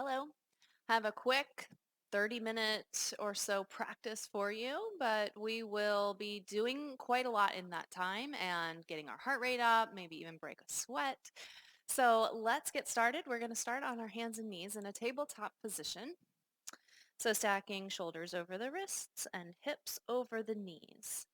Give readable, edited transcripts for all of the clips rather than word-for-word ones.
Hello. Have a quick 30-minute or so practice for you, but we will be doing quite a lot in that time and getting our heart rate up, maybe even break a sweat. So let's get started. We're going to start on our hands and knees in a tabletop position. So stacking shoulders over the wrists and hips over the knees.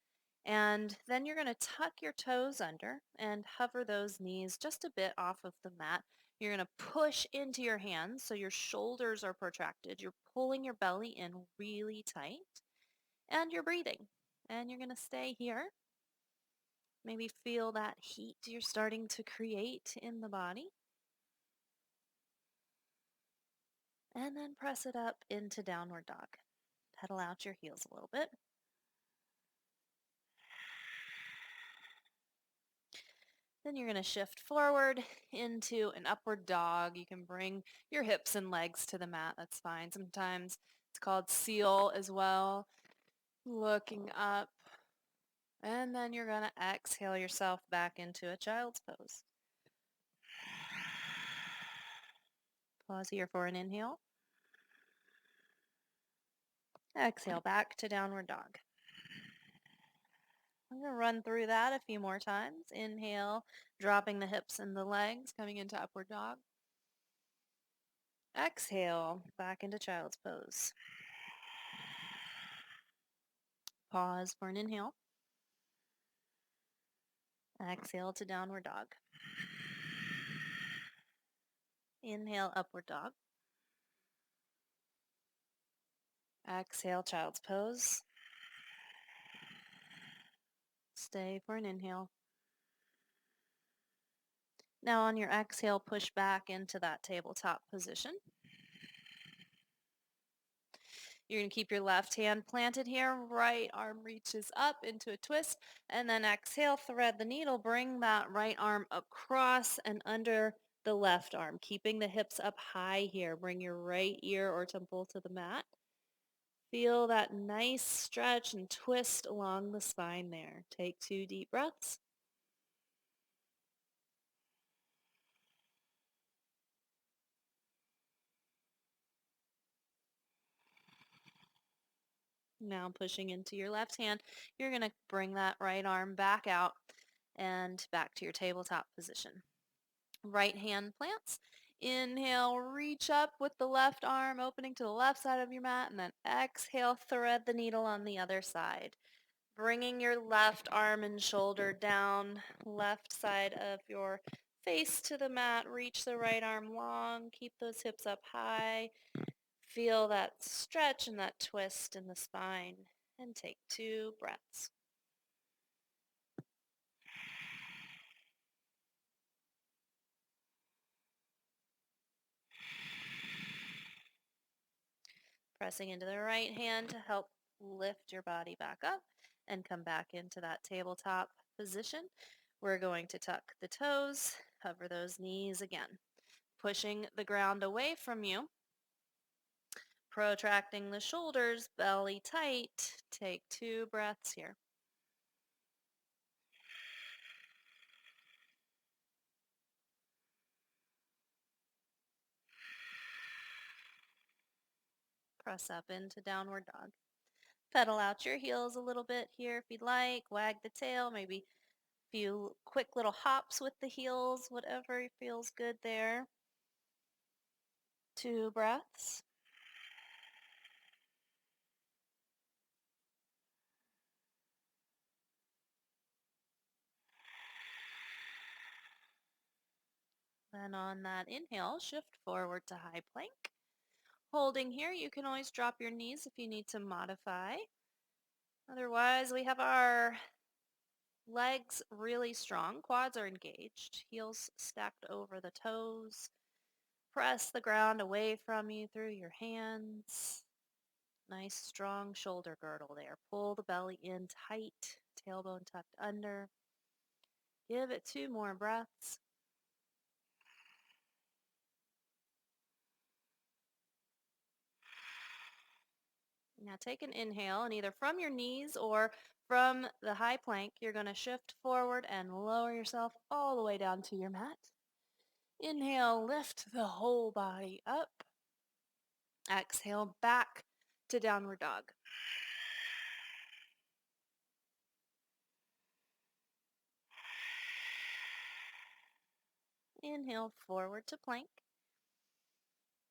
And then you're going to tuck your toes under and hover those knees just a bit off of the mat. You're going to push into your hands so your shoulders are protracted. You're pulling your belly in really tight and you're breathing. And you're going to stay here. Maybe feel that heat you're starting to create in the body. And then press it up into downward dog. Pedal out your heels a little bit. Then you're going to shift forward into an upward dog. You can bring your hips and legs to the mat. That's fine. Sometimes it's called seal as well. Looking up. And then you're going to exhale yourself back into a child's pose. Pause here for an inhale. Exhale back to downward dog. I'm going to run through that a few more times. Inhale, dropping the hips and the legs, coming into upward dog. Exhale, back into child's pose. Pause for an inhale. Exhale to downward dog. Inhale, upward dog. Exhale, child's pose. Stay for an inhale. Now on your exhale, push back into that tabletop position. You're going to keep your left hand planted here. Right arm reaches up into a twist. And then exhale, thread the needle. Bring that right arm across and under the left arm, keeping the hips up high here. Bring your right ear or temple to the mat. Feel that nice stretch and twist along the spine there. Take 2 deep breaths. Now pushing into your left hand, you're going to bring that right arm back out and back to your tabletop position. Right hand plants. Inhale, reach up with the left arm opening to the left side of your mat, and then exhale, thread the needle on the other side. Bringing your left arm and shoulder down, left side of your face to the mat. Reach the right arm long. Keep those hips up high. Feel that stretch and that twist in the spine. And take 2 breaths. Pressing into the right hand to help lift your body back up and come back into that tabletop position. We're going to tuck the toes, hover those knees again. Pushing the ground away from you. Protracting the shoulders, belly tight. Take 2 breaths here. Press up into downward dog. Pedal out your heels a little bit here if you'd like. Wag the tail, maybe a few quick little hops with the heels, whatever feels good there. 2 breaths. Then on that inhale, shift forward to high plank. Holding here, you can always drop your knees if you need to modify. Otherwise, we have our legs really strong. Quads are engaged. Heels stacked over the toes. Press the ground away from you through your hands. Nice strong shoulder girdle there. Pull the belly in tight. Tailbone tucked under. Give it 2 more breaths. Now take an inhale, and either from your knees or from the high plank, you're going to shift forward and lower yourself all the way down to your mat. Inhale, lift the whole body up. Exhale back to downward dog. Inhale forward to plank.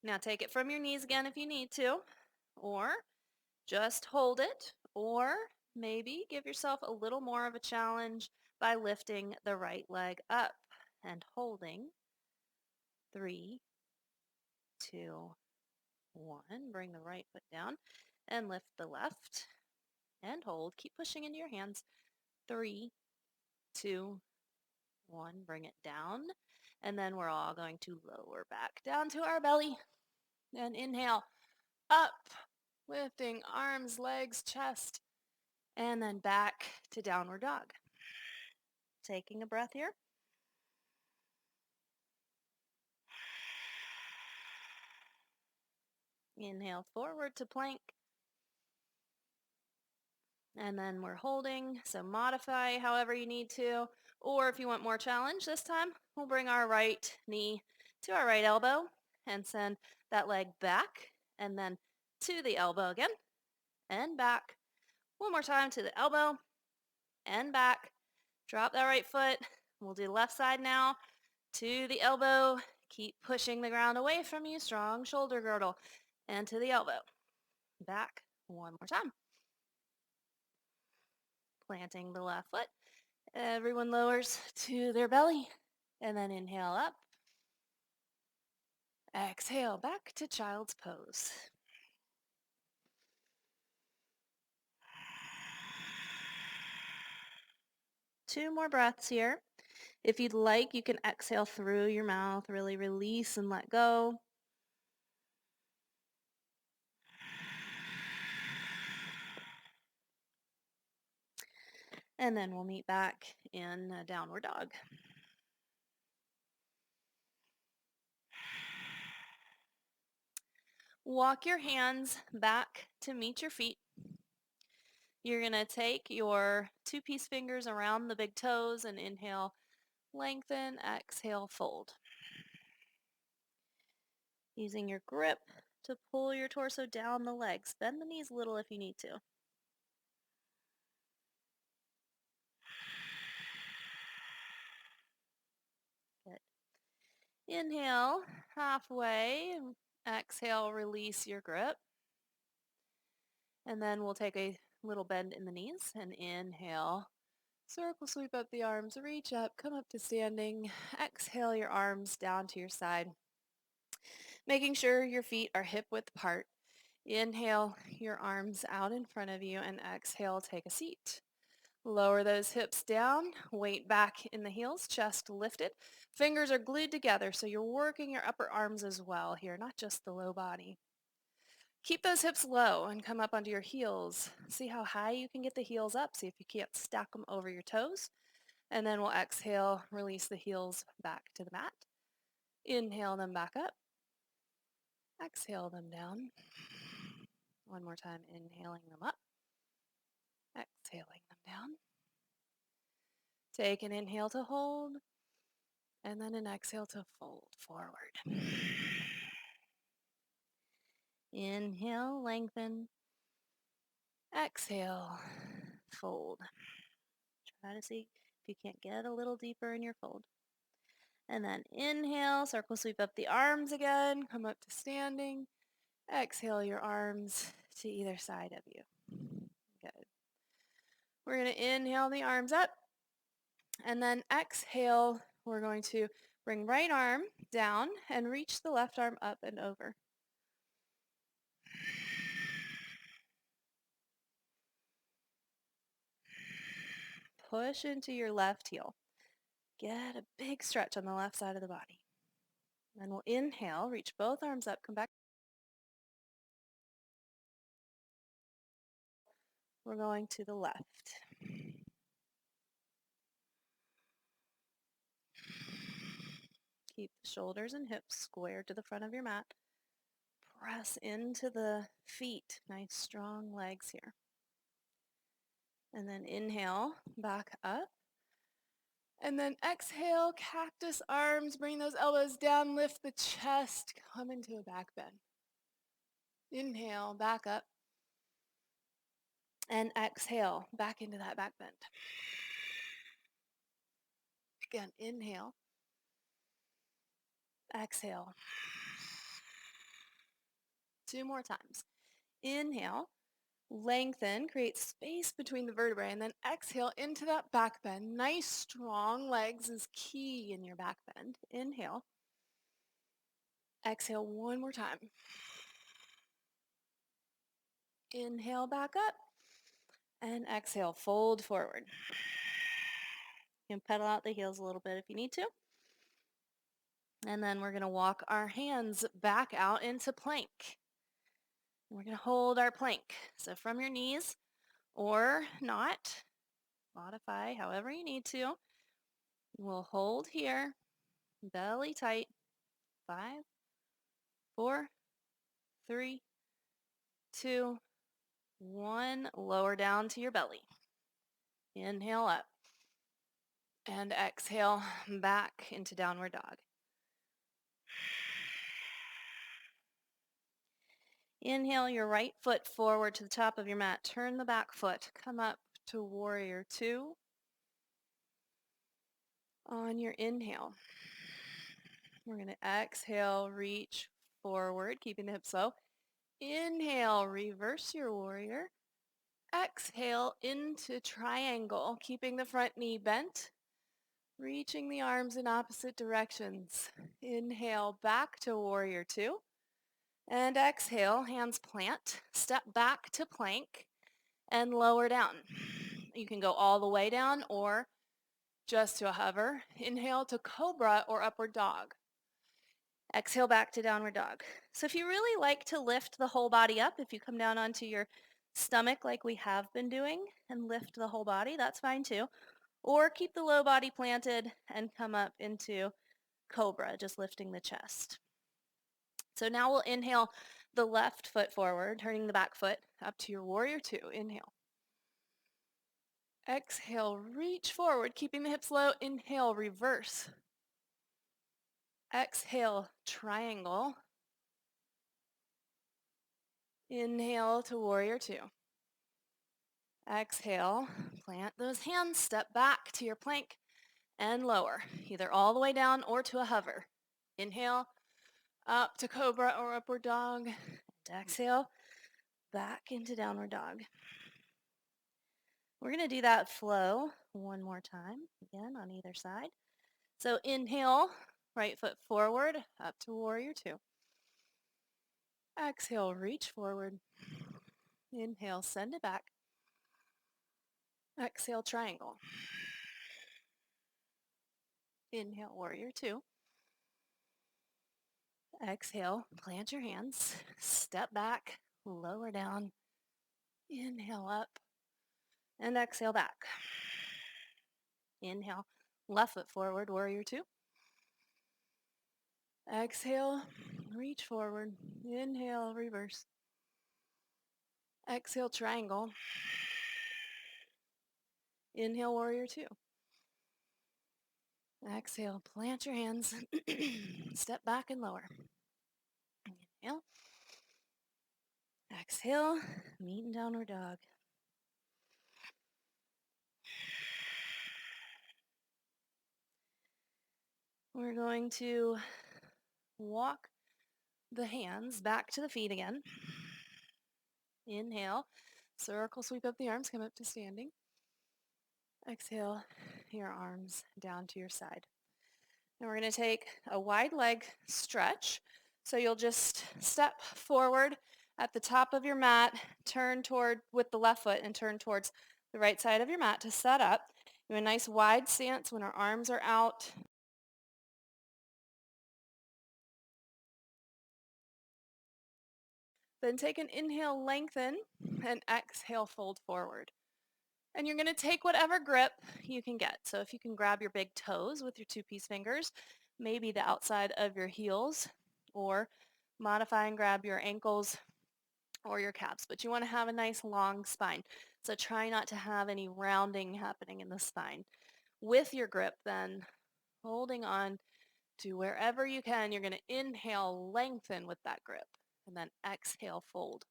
Now take it from your knees again if you need to, or just hold it, or maybe give yourself a little more of a challenge by lifting the right leg up and holding. 3, 2, 1. Bring the right foot down and lift the left and hold. Keep pushing into your hands. 3, 2, 1. Bring it down. And then we're all going to lower back down to our belly and inhale up, lifting arms, legs, chest, and then back to downward dog. Taking a breath here. Inhale forward to plank. And then we're holding, so modify however you need to. Or if you want more challenge this time, we'll bring our right knee to our right elbow and send that leg back and then to the elbow again and back. One more time to the elbow and back. Drop that right foot. We'll do left side now to the elbow. Keep pushing the ground away from you. Strong shoulder girdle. And to the elbow. Back one more time. Planting the left foot. Everyone lowers to their belly. And then inhale up. Exhale back to child's pose. Two more breaths here. If you'd like, you can exhale through your mouth. Really release and let go. And then we'll meet back in a downward dog. Walk your hands back to meet your feet. You're going to take your two-piece fingers around the big toes and inhale, lengthen, exhale, fold. Using your grip to pull your torso down the legs. Bend the knees a little if you need to. Good. Inhale, halfway. Exhale, release your grip. And then we'll take a little bend in the knees and inhale. Circle sweep up the arms, reach up, come up to standing. Exhale your arms down to your side. Making sure your feet are hip width apart. Inhale your arms out in front of you and exhale, take a seat. Lower those hips down, weight back in the heels, chest lifted. Fingers are glued together, so you're working your upper arms as well here, not just the low body. Keep those hips low and come up onto your heels. See how high you can get the heels up. See if you can't stack them over your toes. And then we'll exhale, release the heels back to the mat. Inhale them back up. Exhale them down. One more time, inhaling them up. Exhaling them down. Take an inhale to hold. And then an exhale to fold forward. Inhale, lengthen. Exhale, fold. Try to see if you can't get a little deeper in your fold. And then inhale, circle sweep up the arms again. Come up to standing. Exhale your arms to either side of you. Good. We're going to inhale the arms up. And then exhale, we're going to bring right arm down and reach the left arm up and over. Push into your left heel. Get a big stretch on the left side of the body. Then we'll inhale, reach both arms up, come back. We're going to the left. Keep the shoulders and hips squared to the front of your mat. Press into the feet. Nice strong legs here. And then inhale, back up. And then exhale, cactus arms. Bring those elbows down, lift the chest, come into a back bend. Inhale, back up. And exhale, back into that back bend. Again, inhale. Exhale. 2 more times. Inhale, lengthen, create space between the vertebrae, and then exhale into that back bend. Nice strong legs is key in your back bend. Inhale. Exhale one more time. Inhale back up. And exhale, fold forward. You can pedal out the heels a little bit if you need to. And then we're going to walk our hands back out into plank. We're going to hold our plank. So from your knees or not, modify however you need to. We'll hold here, belly tight. 5, 4, 3, 2, 1. Lower down to your belly. Inhale up. And exhale back into downward dog. Inhale your right foot forward to the top of your mat. Turn the back foot. Come up to warrior 2. On your inhale, we're going to exhale, reach forward, keeping the hips low. Inhale, reverse your warrior. Exhale into triangle, keeping the front knee bent, reaching the arms in opposite directions. Inhale, back to warrior 2. And exhale, hands plant, step back to plank, and lower down. You can go all the way down or just to a hover. Inhale to cobra or upward dog. Exhale back to downward dog. So if you really like to lift the whole body up, if you come down onto your stomach like we have been doing and lift the whole body, that's fine too. Or keep the low body planted and come up into cobra, just lifting the chest. So now we'll inhale the left foot forward, turning the back foot up to your warrior 2. Inhale. Exhale, reach forward, keeping the hips low. Inhale, reverse. Exhale, triangle. Inhale to warrior 2. Exhale, plant those hands, step back to your plank and lower, either all the way down or to a hover. Inhale, up to cobra or upward dog. And exhale, back into downward dog. We're going to do that flow one more time, again on either side. So inhale, right foot forward, up to warrior 2. Exhale, reach forward. Inhale, send it back. Exhale, triangle. Inhale, warrior 2. Exhale, plant your hands, step back, lower down. Inhale up, and exhale back. Inhale, left foot forward, warrior 2. Exhale, reach forward. Inhale, reverse. Exhale, triangle. Inhale, warrior 2. Exhale, plant your hands, step back and lower. Inhale. Exhale, meet in downward dog. We're going to walk the hands back to the feet again. Inhale, circle, sweep up the arms, come up to standing. Exhale, your arms down to your side. And we're going to take a wide leg stretch. So you'll just step forward at the top of your mat, turn toward with the left foot and turn towards the right side of your mat to set up. You have a nice wide stance when our arms are out. Then take an inhale, lengthen, and exhale, fold forward. And you're going to take whatever grip you can get. So if you can grab your big toes with your 2-piece fingers, maybe the outside of your heels, or modify and grab your ankles or your calves. But you want to have a nice long spine. So try not to have any rounding happening in the spine. With your grip then, holding on to wherever you can, you're going to inhale, lengthen with that grip. And then exhale, fold.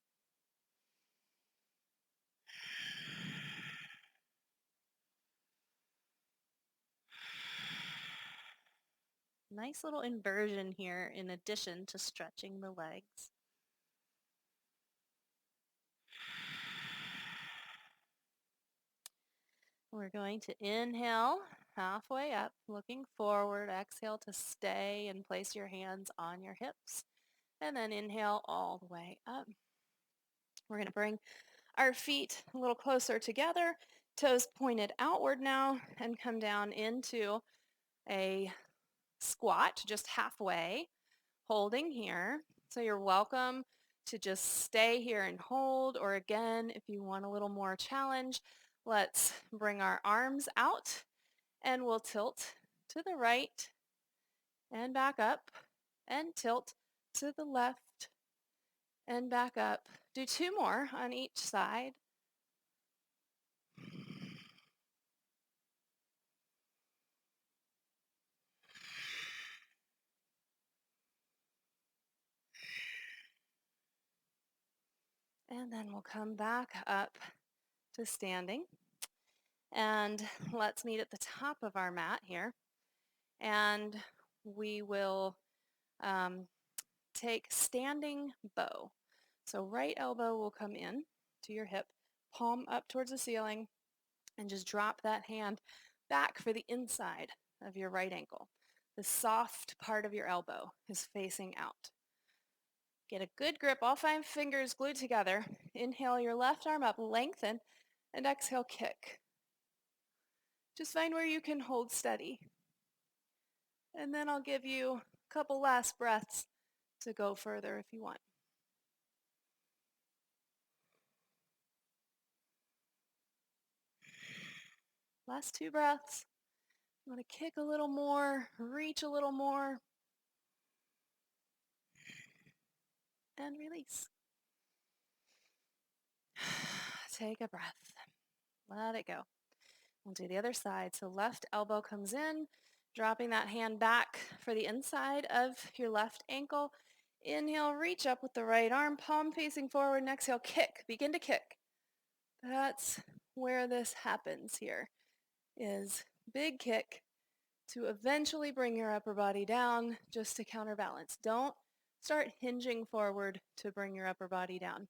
Nice little inversion here in addition to stretching the legs. We're going to inhale halfway up, looking forward. Exhale to stay and place your hands on your hips. And then inhale all the way up. We're going to bring our feet a little closer together, toes pointed outward now, and come down into a squat, just halfway, holding here. So you're welcome to just stay here and hold, or again, if you want a little more challenge, let's bring our arms out and we'll tilt to the right and back up and tilt to the left and back up. Do two more on each side. And then we'll come back up to standing. And let's meet at the top of our mat here. And we will take standing bow. So right elbow will come in to your hip, palm up towards the ceiling, and just drop that hand back for the inside of your right ankle. The soft part of your elbow is facing out. Get a good grip, all 5 fingers glued together. Inhale your left arm up, lengthen, and exhale, kick. Just find where you can hold steady. And then I'll give you a couple last breaths to go further if you want. Last 2 breaths. You want to kick a little more, reach a little more, and release. Take a breath. Let it go. We'll do the other side. So left elbow comes in, dropping that hand back for the inside of your left ankle. Inhale, reach up with the right arm, palm facing forward, and exhale, kick. Begin to kick. That's where this happens here, is big kick to eventually bring your upper body down just to counterbalance. Don't start hinging forward to bring your upper body down.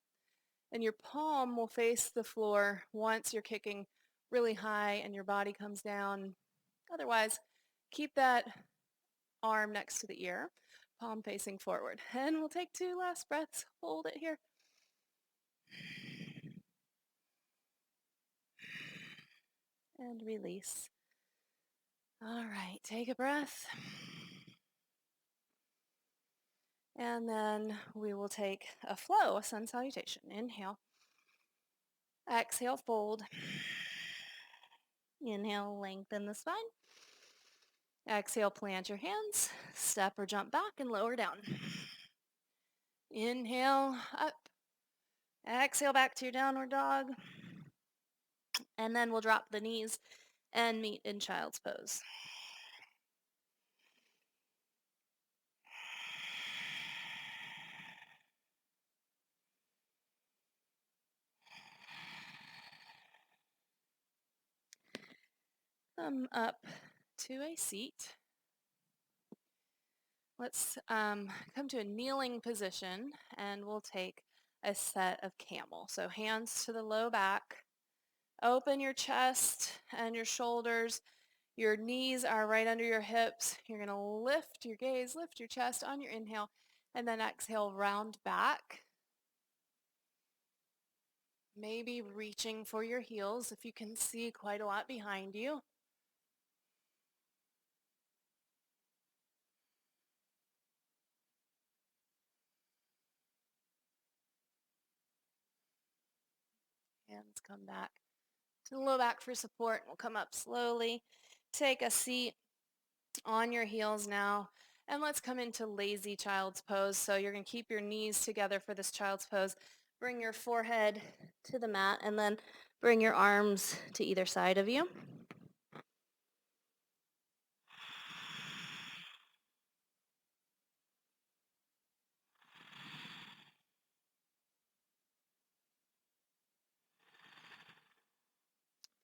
And your palm will face the floor once you're kicking really high and your body comes down. Otherwise, keep that arm next to the ear, palm facing forward. And we'll take 2 last breaths. Hold it here. And release. All right, take a breath. And then we will take a flow, a sun salutation. Inhale. Exhale, fold. Inhale, lengthen the spine. Exhale, plant your hands. Step or jump back and lower down. Inhale, up. Exhale, back to your downward dog. And then we'll drop the knees and meet in child's pose. Come up to a seat. Let's come to a kneeling position and we'll take a set of camel. So hands to the low back. Open your chest and your shoulders. Your knees are right under your hips. You're going to lift your gaze, lift your chest on your inhale, and then exhale, round back. Maybe reaching for your heels if you can see quite a lot behind you. Hands come back to the low back for support. We'll come up slowly. Take a seat on your heels now. And let's come into lazy child's pose. So you're going to keep your knees together for this child's pose. Bring your forehead to the mat and then bring your arms to either side of you.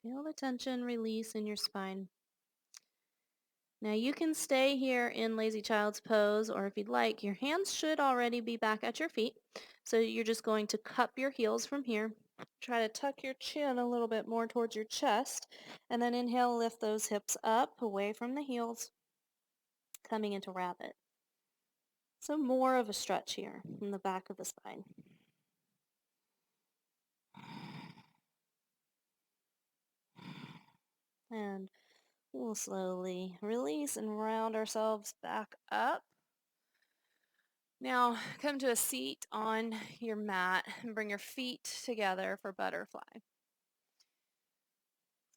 Feel the tension release in your spine. Now you can stay here in lazy child's pose, or if you'd like, your hands should already be back at your feet. So you're just going to cup your heels from here. Try to tuck your chin a little bit more towards your chest, and then inhale, lift those hips up away from the heels, coming into rabbit. So more of a stretch here in the back of the spine. And we'll slowly release and round ourselves back up. Now come to a seat on your mat and bring your feet together for butterfly.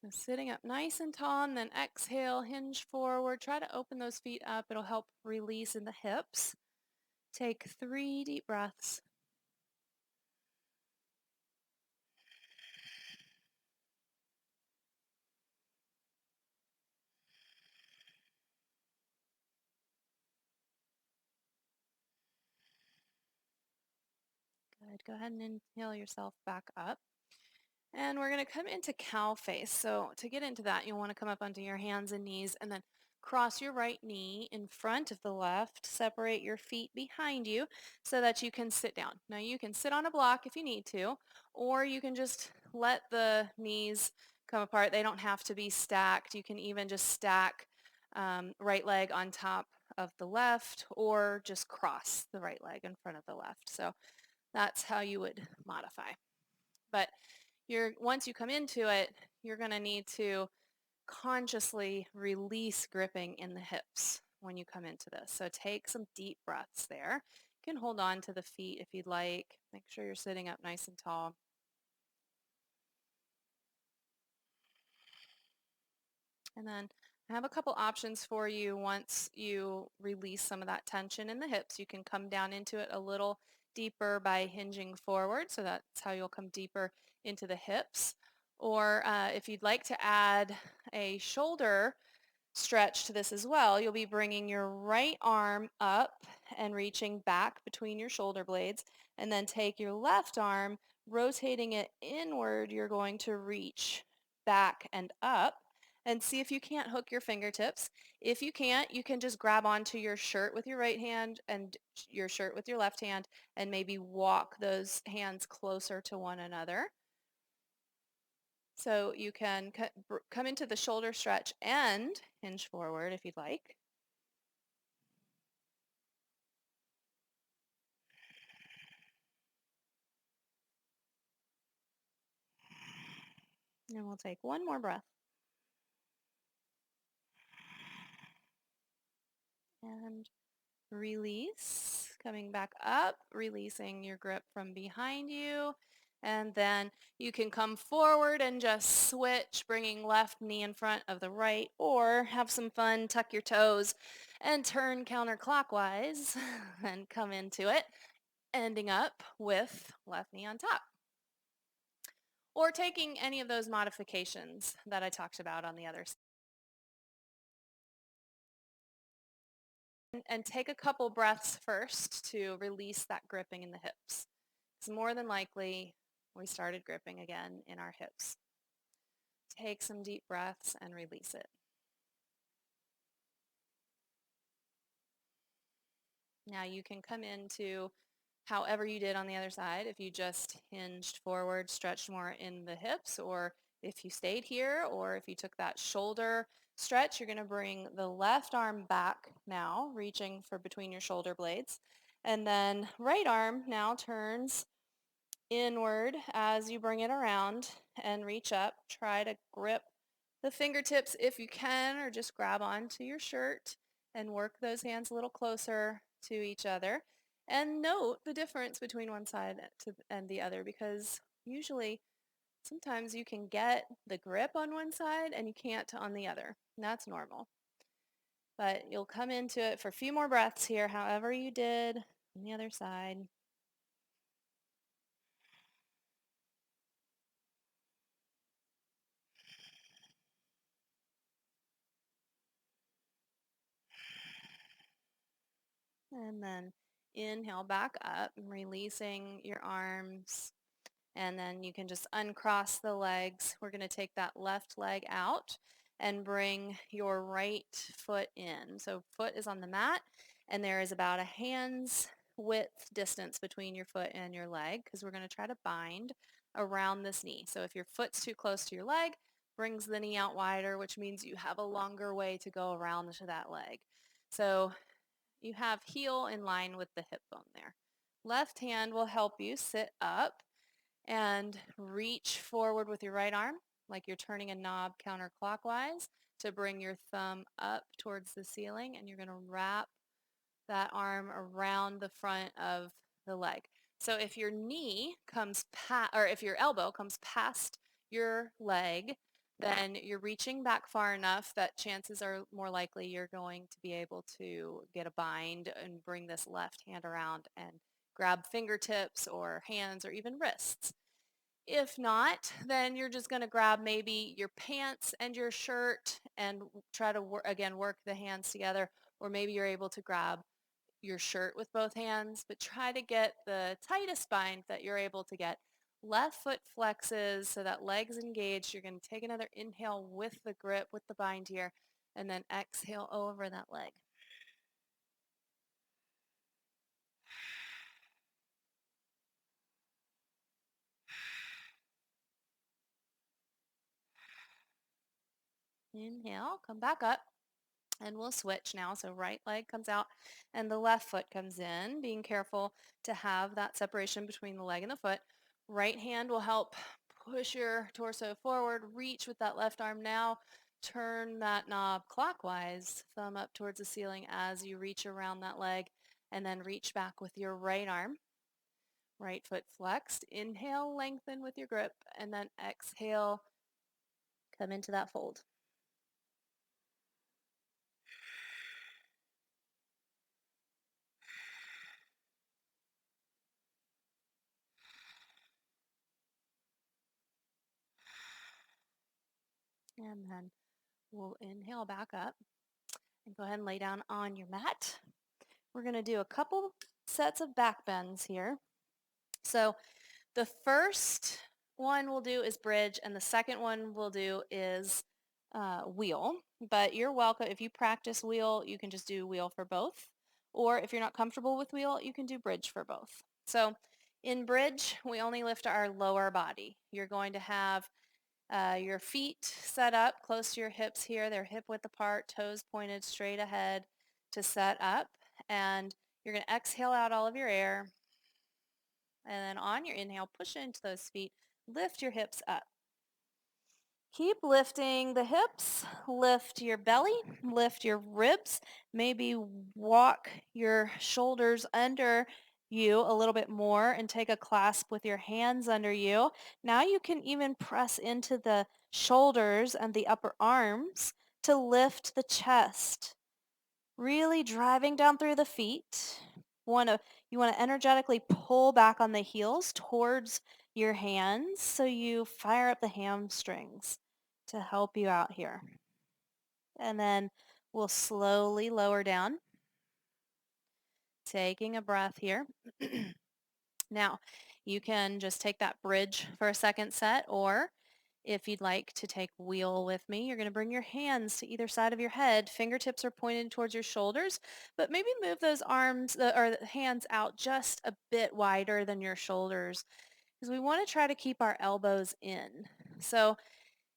So sitting up nice and tall, and then exhale, hinge forward. Try to open those feet up. It'll help release in the hips. Take 3 deep breaths. Good. Go ahead and inhale yourself back up. And we're going to come into cow face. So to get into that, you'll want to come up onto your hands and knees and then cross your right knee in front of the left. Separate your feet behind you so that you can sit down. Now you can sit on a block if you need to, or you can just let the knees come apart. They don't have to be stacked. You can even just stack right leg on top of the left, or just cross the right leg in front of the left. So that's how you would modify. But once you come into it, you're going to need to consciously release gripping in the hips when you come into this. So take some deep breaths there. You can hold on to the feet if you'd like. Make sure you're sitting up nice and tall. And then I have a couple options for you once you release some of that tension in the hips. You can come down into it a little deeper by hinging forward. So that's how you'll come deeper into the hips. Or if you'd like to add a shoulder stretch to this as well, you'll be bringing your right arm up and reaching back between your shoulder blades. And then take your left arm, rotating it inward. You're going to reach back and up and see if you can't hook your fingertips. If you can't, you can just grab onto your shirt with your right hand and your shirt with your left hand and maybe walk those hands closer to one another. So you can come into the shoulder stretch and hinge forward if you'd like. And we'll take one more breath. And release. Coming back up, releasing your grip from behind you. And then you can come forward and just switch, bringing left knee in front of the right, or have some fun, tuck your toes and turn counterclockwise and come into it, ending up with left knee on top. Or taking any of those modifications that I talked about on the other side. And take a couple breaths first to release that gripping in the hips. It's more than likely we started gripping again in our hips. Take some deep breaths and release it. Now you can come into however you did on the other side. If you just hinged forward, stretched more in the hips, or if you stayed here, or if you took that shoulder stretch, you're going to bring the left arm back now, reaching for between your shoulder blades. And then right arm now turns inward as you bring it around and reach up. Try to grip the fingertips if you can, or just grab onto your shirt and work those hands a little closer to each other. And note the difference between one side and the other, because usually sometimes you can get the grip on one side and you can't on the other. And that's normal. But you'll come into it for a few more breaths here, however you did on the other side. And then inhale back up, releasing your arms And then you can just uncross the legs. We're going to take that left leg out and bring your right foot in. So foot is on the mat, and there is about a hand's width distance between your foot and your leg because we're going to try to bind around this knee. So if your foot's too close to your leg, brings the knee out wider, which means you have a longer way to go around to that leg. So you have heel in line with the hip bone there. Left hand will help you sit up and reach forward with your right arm like you're turning a knob counterclockwise to bring your thumb up towards the ceiling, and you're going to wrap that arm around the front of the leg. So if your knee comes past, or if your elbow comes past your leg, then you're reaching back far enough that chances are more likely you're going to be able to get a bind and bring this left hand around and grab fingertips or hands or even wrists. If not, then you're just going to grab maybe your pants and your shirt and try to, again, work the hands together. Or maybe you're able to grab your shirt with both hands, but try to get the tightest bind that you're able to get. Left foot flexes so that leg's engaged. You're going to take another inhale with the grip, with the bind here, and then exhale over that leg. Inhale, come back up. And we'll switch now. So right leg comes out and the left foot comes in, being careful to have that separation between the leg and the foot. Right hand will help push your torso forward, reach with that left arm now. Turn that knob clockwise, thumb up towards the ceiling as you reach around that leg, and then reach back with your right arm. Right foot flexed. Inhale, lengthen with your grip, and then exhale, come into that fold. And then we'll inhale back up and go ahead and lay down on your mat. We're going to do a couple sets of back bends here. So the first one we'll do is bridge, and the second one we'll do is wheel. But you're welcome. If you practice wheel, you can just do wheel for both. Or if you're not comfortable with wheel, you can do bridge for both. So in bridge, we only lift our lower body. You're going to have your feet set up close to your hips here. They're hip width apart, toes pointed straight ahead to set up. And you're going to exhale out all of your air. And then on your inhale, push into those feet. Lift your hips up. Keep lifting the hips. Lift your belly. Lift your ribs. Maybe walk your shoulders under you a little bit more and take a clasp with your hands under you. Now you can even press into the shoulders and the upper arms to lift the chest. Really driving down through the feet. You want to energetically pull back on the heels towards your hands so you fire up the hamstrings to help you out here. And then we'll slowly lower down, taking a breath here. Now, you can just take that bridge for a second set, or if you'd like to take wheel with me, you're going to bring your hands to either side of your head. Fingertips are pointed towards your shoulders, but maybe move those arms or the hands out just a bit wider than your shoulders because we want to try to keep our elbows in. So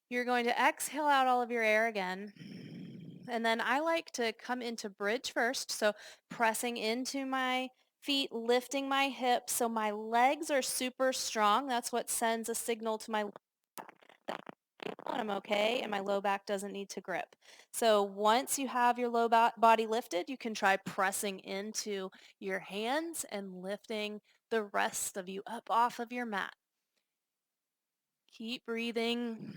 you're going to exhale out all of your air again. And then I like to come into bridge first. So pressing into my feet, lifting my hips so my legs are super strong. That's what sends a signal to my I'm okay and my low back doesn't need to grip. So once you have your low body lifted, you can try pressing into your hands and lifting the rest of you up off of your mat. Keep breathing.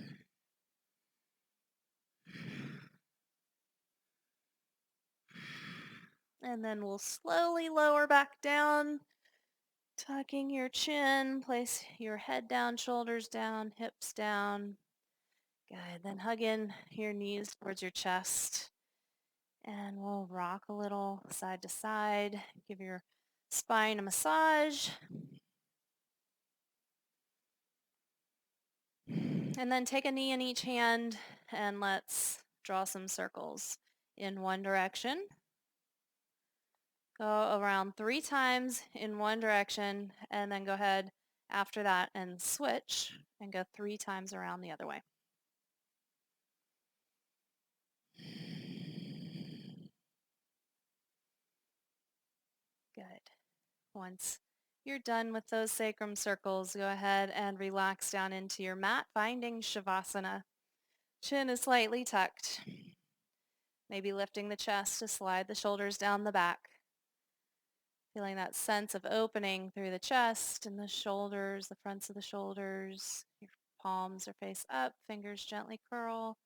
And then we'll slowly lower back down, tucking your chin, place your head down, shoulders down, hips down. Good. Then hug in your knees towards your chest. And we'll rock a little side to side. Give your spine a massage. And then take a knee in each hand and let's draw some circles in one direction. Go around 3 times in one direction and then go ahead after that and switch and go 3 times around the other way. Good. Once you're done with those sacrum circles, go ahead and relax down into your mat, finding Shavasana. Chin is slightly tucked. Maybe lifting the chest to slide the shoulders down the back. Feeling that sense of opening through the chest and the shoulders, the fronts of the shoulders. Your palms are face up, fingers gently curl.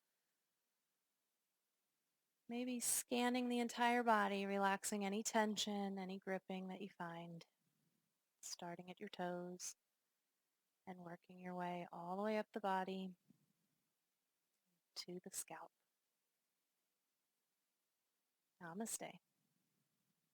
Maybe scanning the entire body, relaxing any tension, any gripping that you find. Starting at your toes and working your way all the way up the body to the scalp. Namaste.